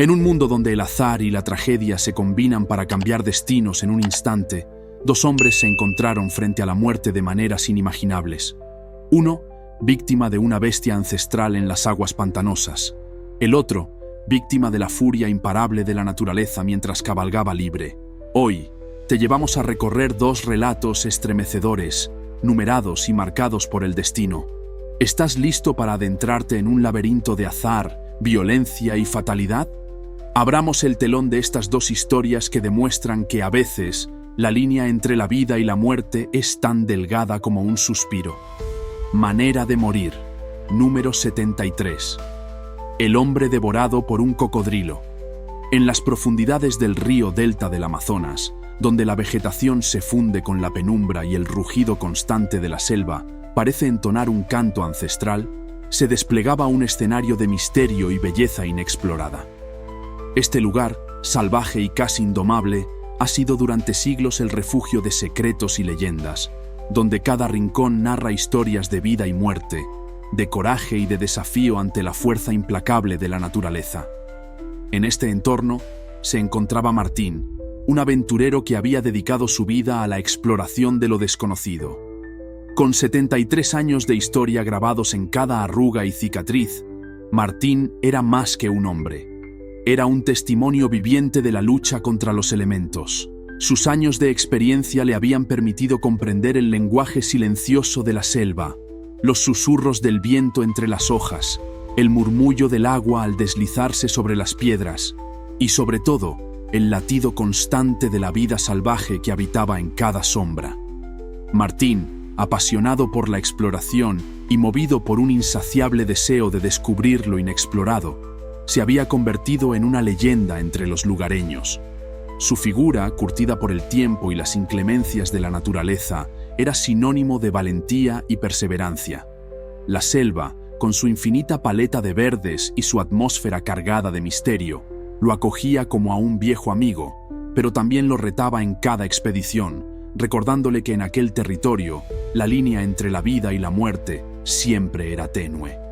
En un mundo donde el azar y la tragedia se combinan para cambiar destinos en un instante, dos hombres se encontraron frente a la muerte de maneras inimaginables. Uno, víctima de una bestia ancestral en las aguas pantanosas. El otro, víctima de la furia imparable de la naturaleza mientras cabalgaba libre. Hoy, te llevamos a recorrer dos relatos estremecedores, numerados y marcados por el destino. ¿Estás listo para adentrarte en un laberinto de azar, violencia y fatalidad? Abramos el telón de estas dos historias que demuestran que a veces la línea entre la vida y la muerte es tan delgada como un suspiro. Manera de morir, número 73. El hombre devorado por un cocodrilo. En las profundidades del río Delta del Amazonas, donde la vegetación se funde con la penumbra y el rugido constante de la selva parece entonar un canto ancestral, se desplegaba un escenario de misterio y belleza inexplorada. Este lugar, salvaje y casi indomable, ha sido durante siglos el refugio de secretos y leyendas, donde cada rincón narra historias de vida y muerte, de coraje y de desafío ante la fuerza implacable de la naturaleza. En este entorno se encontraba Martín, un aventurero que había dedicado su vida a la exploración de lo desconocido. Con 73 años de historia grabados en cada arruga y cicatriz, Martín era más que un hombre. Era un testimonio viviente de la lucha contra los elementos. Sus años de experiencia le habían permitido comprender el lenguaje silencioso de la selva, los susurros del viento entre las hojas, el murmullo del agua al deslizarse sobre las piedras y, sobre todo, el latido constante de la vida salvaje que habitaba en cada sombra. Martín, apasionado por la exploración y movido por un insaciable deseo de descubrir lo inexplorado, se había convertido en una leyenda entre los lugareños. Su figura, curtida por el tiempo y las inclemencias de la naturaleza, era sinónimo de valentía y perseverancia. La selva, con su infinita paleta de verdes y su atmósfera cargada de misterio, lo acogía como a un viejo amigo, pero también lo retaba en cada expedición, recordándole que en aquel territorio, la línea entre la vida y la muerte siempre era tenue.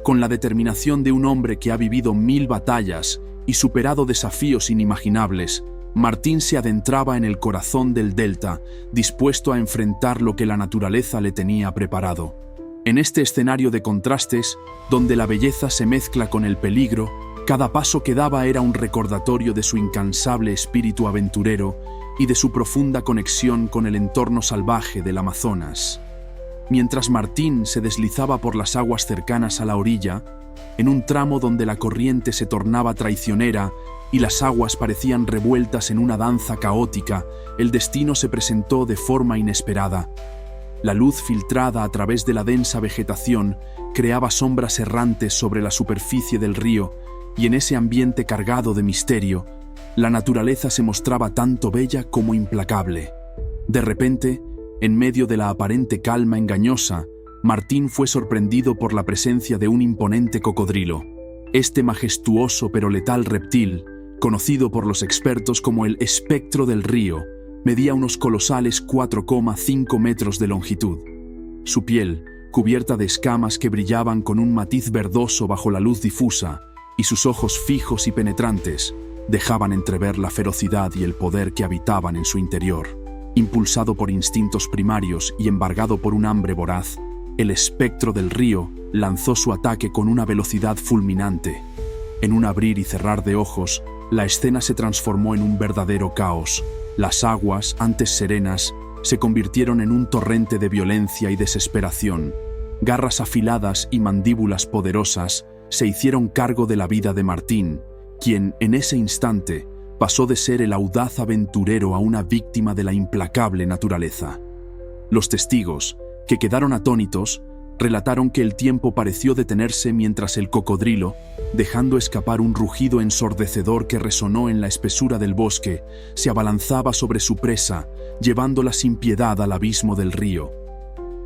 Con la determinación de un hombre que ha vivido 1000 batallas y superado desafíos inimaginables, Martín se adentraba en el corazón del delta, dispuesto a enfrentar lo que la naturaleza le tenía preparado. En este escenario de contrastes, donde la belleza se mezcla con el peligro, cada paso que daba era un recordatorio de su incansable espíritu aventurero y de su profunda conexión con el entorno salvaje del Amazonas. Mientras Martín se deslizaba por las aguas cercanas a la orilla, en un tramo donde la corriente se tornaba traicionera y las aguas parecían revueltas en una danza caótica, el destino se presentó de forma inesperada. La luz filtrada a través de la densa vegetación creaba sombras errantes sobre la superficie del río, y en ese ambiente cargado de misterio, la naturaleza se mostraba tanto bella como implacable. De repente, en medio de la aparente calma engañosa, Martín fue sorprendido por la presencia de un imponente cocodrilo. Este majestuoso pero letal reptil, conocido por los expertos como el espectro del río, medía unos colosales 4,5 metros de longitud. Su piel, cubierta de escamas que brillaban con un matiz verdoso bajo la luz difusa, y sus ojos fijos y penetrantes, dejaban entrever la ferocidad y el poder que habitaban en su interior. Impulsado por instintos primarios y embargado por un hambre voraz, el espectro del río lanzó su ataque con una velocidad fulminante. En un abrir y cerrar de ojos, la escena se transformó en un verdadero caos. Las aguas, antes serenas, se convirtieron en un torrente de violencia y desesperación. Garras afiladas y mandíbulas poderosas se hicieron cargo de la vida de Martín, quien, en ese instante, pasó de ser el audaz aventurero a una víctima de la implacable naturaleza. Los testigos, que quedaron atónitos, relataron que el tiempo pareció detenerse mientras el cocodrilo, dejando escapar un rugido ensordecedor que resonó en la espesura del bosque, se abalanzaba sobre su presa, llevándola sin piedad al abismo del río.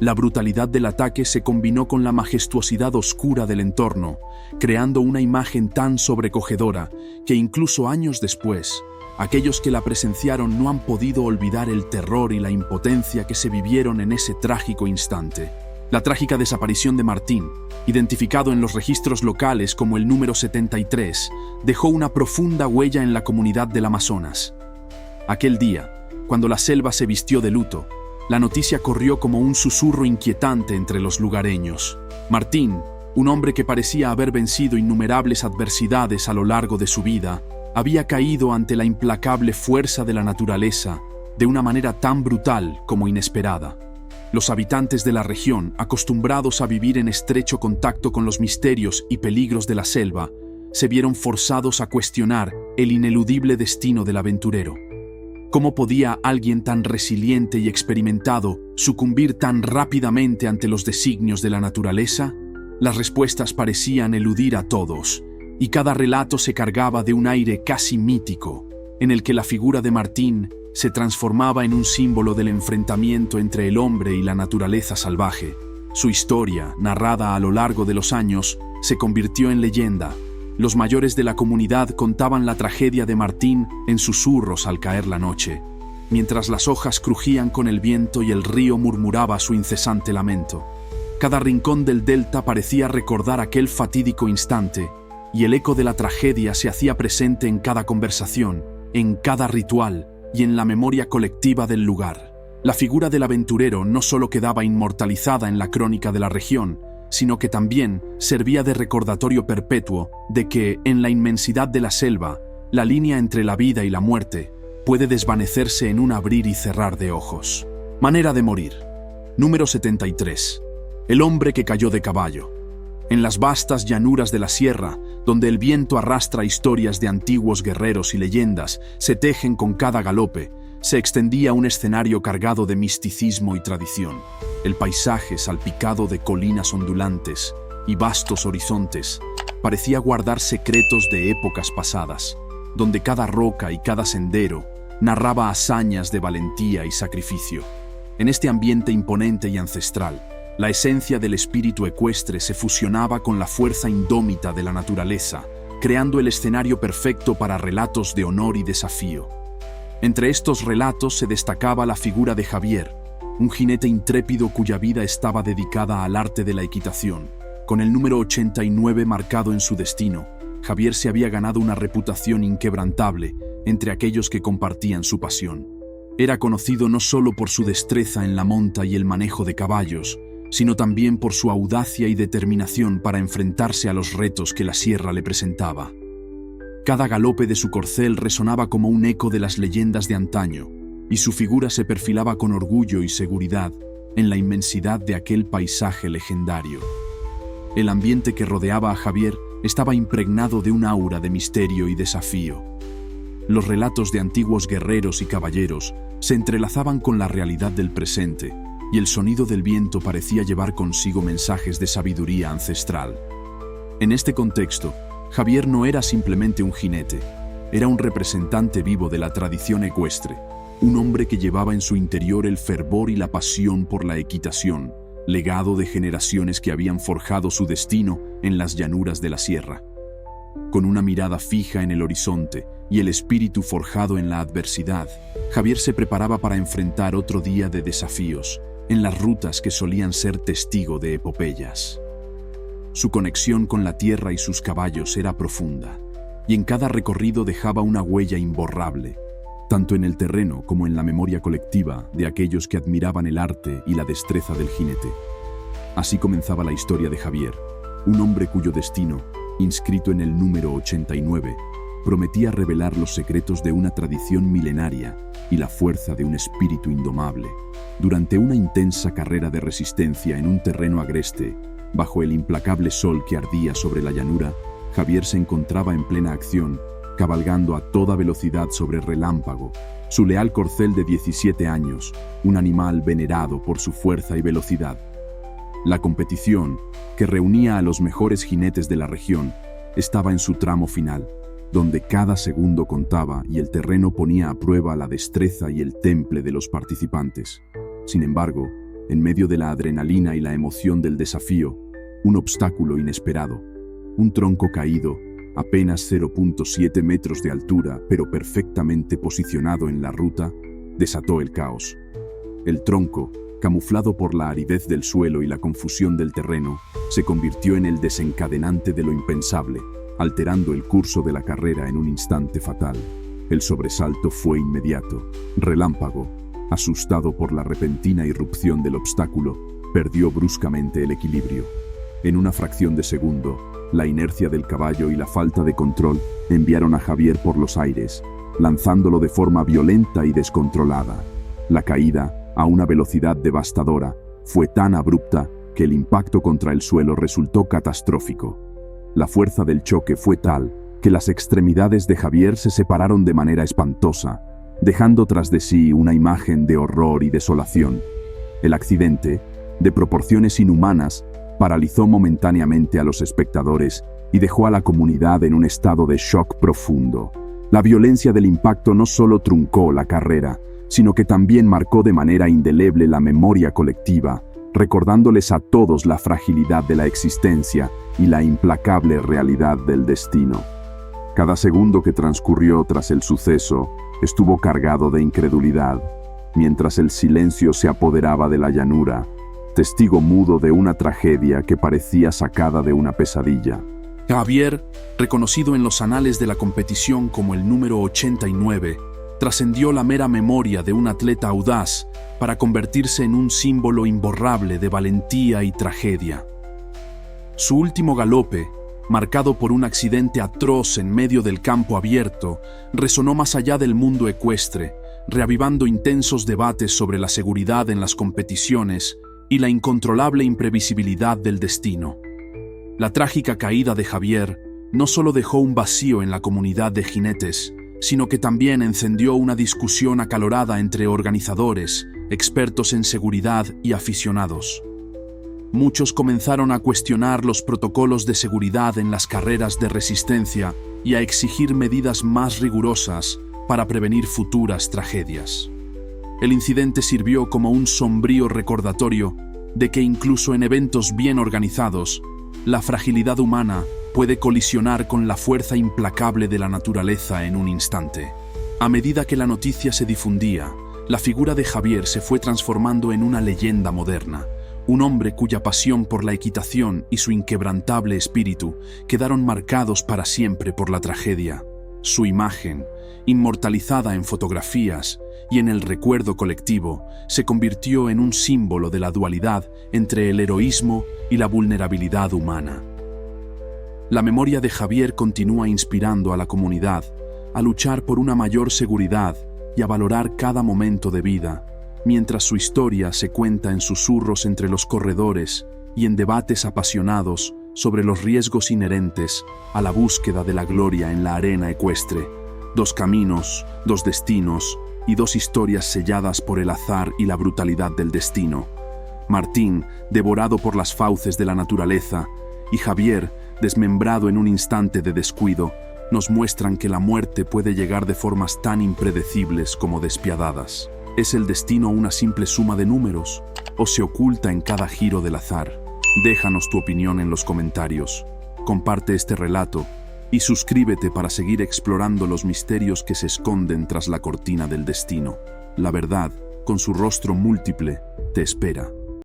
La brutalidad del ataque se combinó con la majestuosidad oscura del entorno, creando una imagen tan sobrecogedora que incluso años después, aquellos que la presenciaron no han podido olvidar el terror y la impotencia que se vivieron en ese trágico instante. La trágica desaparición de Martín, identificado en los registros locales como el número 73, dejó una profunda huella en la comunidad del Amazonas. Aquel día, cuando la selva se vistió de luto, la noticia corrió como un susurro inquietante entre los lugareños. Martín, un hombre que parecía haber vencido innumerables adversidades a lo largo de su vida, había caído ante la implacable fuerza de la naturaleza de una manera tan brutal como inesperada. Los habitantes de la región, acostumbrados a vivir en estrecho contacto con los misterios y peligros de la selva, se vieron forzados a cuestionar el ineludible destino del aventurero. ¿Cómo podía alguien tan resiliente y experimentado sucumbir tan rápidamente ante los designios de la naturaleza? Las respuestas parecían eludir a todos, y cada relato se cargaba de un aire casi mítico, en el que la figura de Martín se transformaba en un símbolo del enfrentamiento entre el hombre y la naturaleza salvaje. Su historia, narrada a lo largo de los años, se convirtió en leyenda. Los mayores de la comunidad contaban la tragedia de Martín en susurros al caer la noche, mientras las hojas crujían con el viento y el río murmuraba su incesante lamento. Cada rincón del delta parecía recordar aquel fatídico instante, y el eco de la tragedia se hacía presente en cada conversación, en cada ritual y en la memoria colectiva del lugar. La figura del aventurero no solo quedaba inmortalizada en la crónica de la región, sino que también servía de recordatorio perpetuo de que, en la inmensidad de la selva, la línea entre la vida y la muerte puede desvanecerse en un abrir y cerrar de ojos. Manera de morir. Número 73. El hombre que cayó de caballo. En las vastas llanuras de la sierra, donde el viento arrastra historias de antiguos guerreros y leyendas, se tejen con cada galope, se extendía un escenario cargado de misticismo y tradición. El paisaje, salpicado de colinas ondulantes y vastos horizontes, parecía guardar secretos de épocas pasadas, donde cada roca y cada sendero narraba hazañas de valentía y sacrificio. En este ambiente imponente y ancestral, la esencia del espíritu ecuestre se fusionaba con la fuerza indómita de la naturaleza, creando el escenario perfecto para relatos de honor y desafío. Entre estos relatos se destacaba la figura de Javier, un jinete intrépido cuya vida estaba dedicada al arte de la equitación. Con el número 89 marcado en su destino, Javier se había ganado una reputación inquebrantable entre aquellos que compartían su pasión. Era conocido no solo por su destreza en la monta y el manejo de caballos, sino también por su audacia y determinación para enfrentarse a los retos que la sierra le presentaba. Cada galope de su corcel resonaba como un eco de las leyendas de antaño, y su figura se perfilaba con orgullo y seguridad en la inmensidad de aquel paisaje legendario. El ambiente que rodeaba a Javier estaba impregnado de un aura de misterio y desafío. Los relatos de antiguos guerreros y caballeros se entrelazaban con la realidad del presente, y el sonido del viento parecía llevar consigo mensajes de sabiduría ancestral. En este contexto, Javier no era simplemente un jinete, era un representante vivo de la tradición ecuestre, un hombre que llevaba en su interior el fervor y la pasión por la equitación, legado de generaciones que habían forjado su destino en las llanuras de la sierra. Con una mirada fija en el horizonte y el espíritu forjado en la adversidad, Javier se preparaba para enfrentar otro día de desafíos, en las rutas que solían ser testigo de epopeyas. Su conexión con la tierra y sus caballos era profunda, y en cada recorrido dejaba una huella imborrable, tanto en el terreno como en la memoria colectiva de aquellos que admiraban el arte y la destreza del jinete. Así comenzaba la historia de Javier, un hombre cuyo destino, inscrito en el número 89, prometía revelar los secretos de una tradición milenaria y la fuerza de un espíritu indomable. Durante una intensa carrera de resistencia en un terreno agreste, bajo el implacable sol que ardía sobre la llanura, Javier se encontraba en plena acción, cabalgando a toda velocidad sobre Relámpago, su leal corcel de 17 años, un animal venerado por su fuerza y velocidad. La competición, que reunía a los mejores jinetes de la región, estaba en su tramo final, donde cada segundo contaba y el terreno ponía a prueba la destreza y el temple de los participantes. Sin embargo, en medio de la adrenalina y la emoción del desafío, un obstáculo inesperado, un tronco caído, apenas 0.7 metros de altura, pero perfectamente posicionado en la ruta, desató el caos. El tronco, camuflado por la aridez del suelo y la confusión del terreno, se convirtió en el desencadenante de lo impensable, alterando el curso de la carrera en un instante fatal. El sobresalto fue inmediato. Relámpago, asustado por la repentina irrupción del obstáculo, perdió bruscamente el equilibrio. En una fracción de segundo, la inercia del caballo y la falta de control enviaron a Javier por los aires, lanzándolo de forma violenta y descontrolada. La caída, a una velocidad devastadora, fue tan abrupta que el impacto contra el suelo resultó catastrófico. La fuerza del choque fue tal que las extremidades de Javier se separaron de manera espantosa, dejando tras de sí una imagen de horror y desolación. El accidente, de proporciones inhumanas, paralizó momentáneamente a los espectadores y dejó a la comunidad en un estado de shock profundo. La violencia del impacto no solo truncó la carrera, sino que también marcó de manera indeleble la memoria colectiva, recordándoles a todos la fragilidad de la existencia y la implacable realidad del destino. Cada segundo que transcurrió tras el suceso estuvo cargado de incredulidad, mientras el silencio se apoderaba de la llanura, testigo mudo de una tragedia que parecía sacada de una pesadilla. Javier, reconocido en los anales de la competición como el número 89, trascendió la mera memoria de un atleta audaz para convertirse en un símbolo imborrable de valentía y tragedia. Su último galope, marcado por un accidente atroz en medio del campo abierto, resonó más allá del mundo ecuestre, reavivando intensos debates sobre la seguridad en las competiciones y la incontrolable imprevisibilidad del destino. La trágica caída de Javier no solo dejó un vacío en la comunidad de jinetes, sino que también encendió una discusión acalorada entre organizadores, expertos en seguridad y aficionados. Muchos comenzaron a cuestionar los protocolos de seguridad en las carreras de resistencia y a exigir medidas más rigurosas para prevenir futuras tragedias. El incidente sirvió como un sombrío recordatorio de que incluso en eventos bien organizados, la fragilidad humana puede colisionar con la fuerza implacable de la naturaleza en un instante. A medida que la noticia se difundía, la figura de Javier se fue transformando en una leyenda moderna, un hombre cuya pasión por la equitación y su inquebrantable espíritu quedaron marcados para siempre por la tragedia. Su imagen, inmortalizada en fotografías y en el recuerdo colectivo, se convirtió en un símbolo de la dualidad entre el heroísmo y la vulnerabilidad humana. La memoria de Javier continúa inspirando a la comunidad a luchar por una mayor seguridad y a valorar cada momento de vida, mientras su historia se cuenta en susurros entre los corredores y en debates apasionados sobre los riesgos inherentes a la búsqueda de la gloria en la arena ecuestre. Dos caminos, dos destinos y dos historias selladas por el azar y la brutalidad del destino. Martín, devorado por las fauces de la naturaleza, y Javier, desmembrado en un instante de descuido, nos muestran que la muerte puede llegar de formas tan impredecibles como despiadadas. ¿Es el destino una simple suma de números o se oculta en cada giro del azar? Déjanos tu opinión en los comentarios, comparte este relato y suscríbete para seguir explorando los misterios que se esconden tras la cortina del destino. La verdad, con su rostro múltiple, te espera.